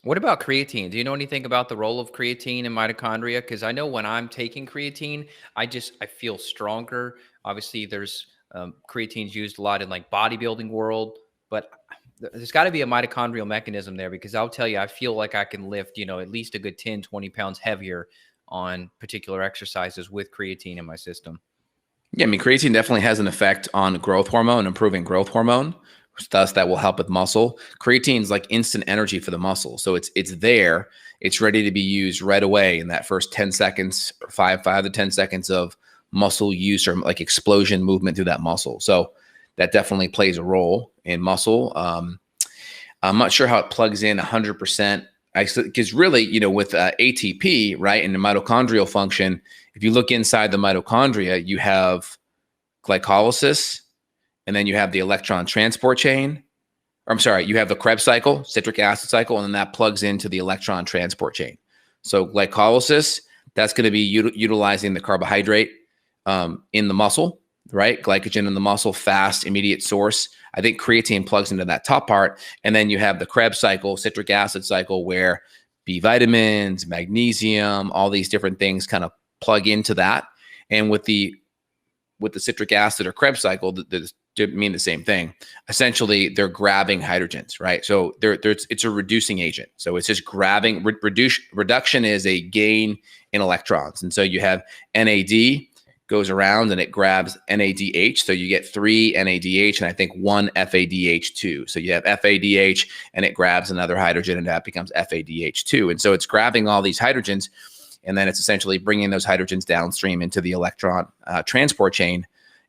What about creatine? Do you know anything about the role of creatine in mitochondria? Because I know when I'm taking creatine, I feel stronger. Obviously, there's creatine's used a lot in like bodybuilding world, but there's got to be a mitochondrial mechanism there because I'll tell you, I feel like I can lift, at least a good 10, 20 pounds heavier on particular exercises with creatine in my system. Yeah, I mean, creatine definitely has an effect on growth hormone, improving growth hormone. Thus, that will help with muscle. Creatine is like instant energy for the muscle, so it's there. It's ready to be used right away in that first 10 seconds, or five to 10 seconds of muscle use or like explosion movement through that muscle. So that definitely plays a role in muscle. I'm not sure how it plugs in 100%. Because really, with ATP, right, and the mitochondrial function, if you look inside the mitochondria, you have glycolysis, and then you have the electron transport chain. Or I'm sorry, you have the Krebs cycle, citric acid cycle, and then that plugs into the electron transport chain. So glycolysis, that's going to be utilizing the carbohydrate in the muscle, right? Glycogen in the muscle, fast, immediate source. I think creatine plugs into that top part. And then you have the Krebs cycle, citric acid cycle, where B vitamins, magnesium, all these different things kind of plug into that. And with the citric acid or Krebs cycle, they mean the same thing. Essentially, they're grabbing hydrogens, right? So it's a reducing agent. So it's just grabbing. Reduction is a gain in electrons. And so you have NAD goes around and it grabs NADH. So you get 3 NADH and I think 1 FADH2. So you have FADH and it grabs another hydrogen and that becomes FADH2. And so it's grabbing all these hydrogens and then it's essentially bringing those hydrogens downstream into the electron transport chain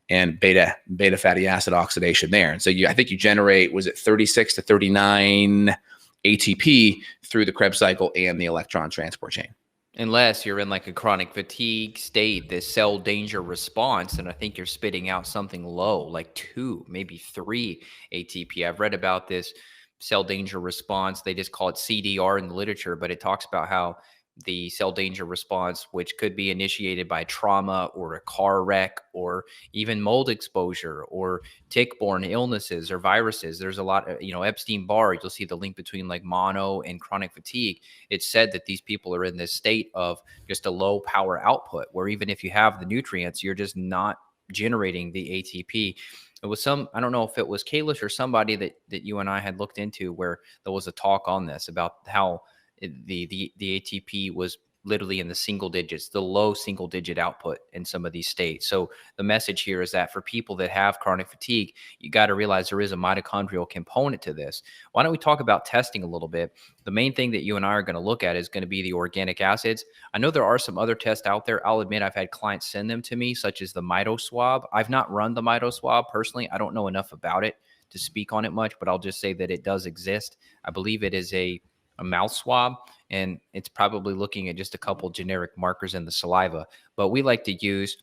and beta fatty acid oxidation there. And so I think you generate, was it 36 to 39 ATP through the Krebs cycle and the electron transport chain. Unless you're in like a chronic fatigue state, this cell danger response, and I think you're spitting out something low, like 2, maybe 3 ATP. I've read about this cell danger response. They just call it CDR in the literature, but it talks about how the cell danger response, which could be initiated by trauma or a car wreck or even mold exposure or tick-borne illnesses or viruses. There's a lot of, Epstein-Barr, you'll see the link between like mono and chronic fatigue. It's said that these people are in this state of just a low power output where even if you have the nutrients, you're just not generating the ATP. It was I don't know if it was Kalish or somebody that you and I had looked into where there was a talk on this about how the ATP was literally in the single digits, the low single digit output in some of these states. So the message here is that for people that have chronic fatigue, you got to realize there is a mitochondrial component to this. Why don't we talk about testing a little bit? The main thing that you and I are going to look at is going to be the organic acids. I know there are some other tests out there. I'll admit I've had clients send them to me, such as the Mitoswab. I've not run the Mitoswab personally. I don't know enough about it to speak on it much, but I'll just say that it does exist. I believe it is a mouth swab, and it's probably looking at just a couple generic markers in the saliva. But we like to use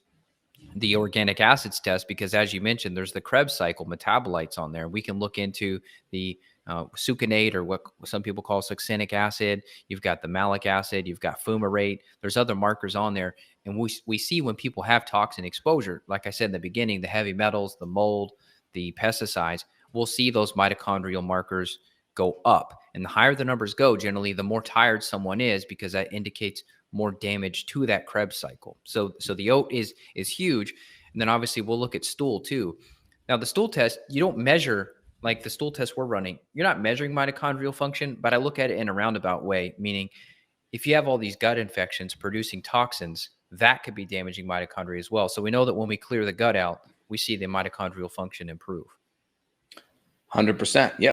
the organic acids test because, as you mentioned, there's the Krebs cycle metabolites on there. We can look into the succinate, or what some people call succinic acid. You've got the malic acid. You've got fumarate. There's other markers on there. And we see when people have toxin exposure, like I said in the beginning, the heavy metals, the mold, the pesticides, we'll see those mitochondrial markers go up. And the higher the numbers go, generally, the more tired someone is because that indicates more damage to that Krebs cycle. So the oat is huge. And then obviously we'll look at stool too. Now the stool test, you don't measure like the stool test we're running. You're not measuring mitochondrial function, but I look at it in a roundabout way, meaning if you have all these gut infections producing toxins, that could be damaging mitochondria as well. So we know that when we clear the gut out, we see the mitochondrial function improve. 100%. Yeah.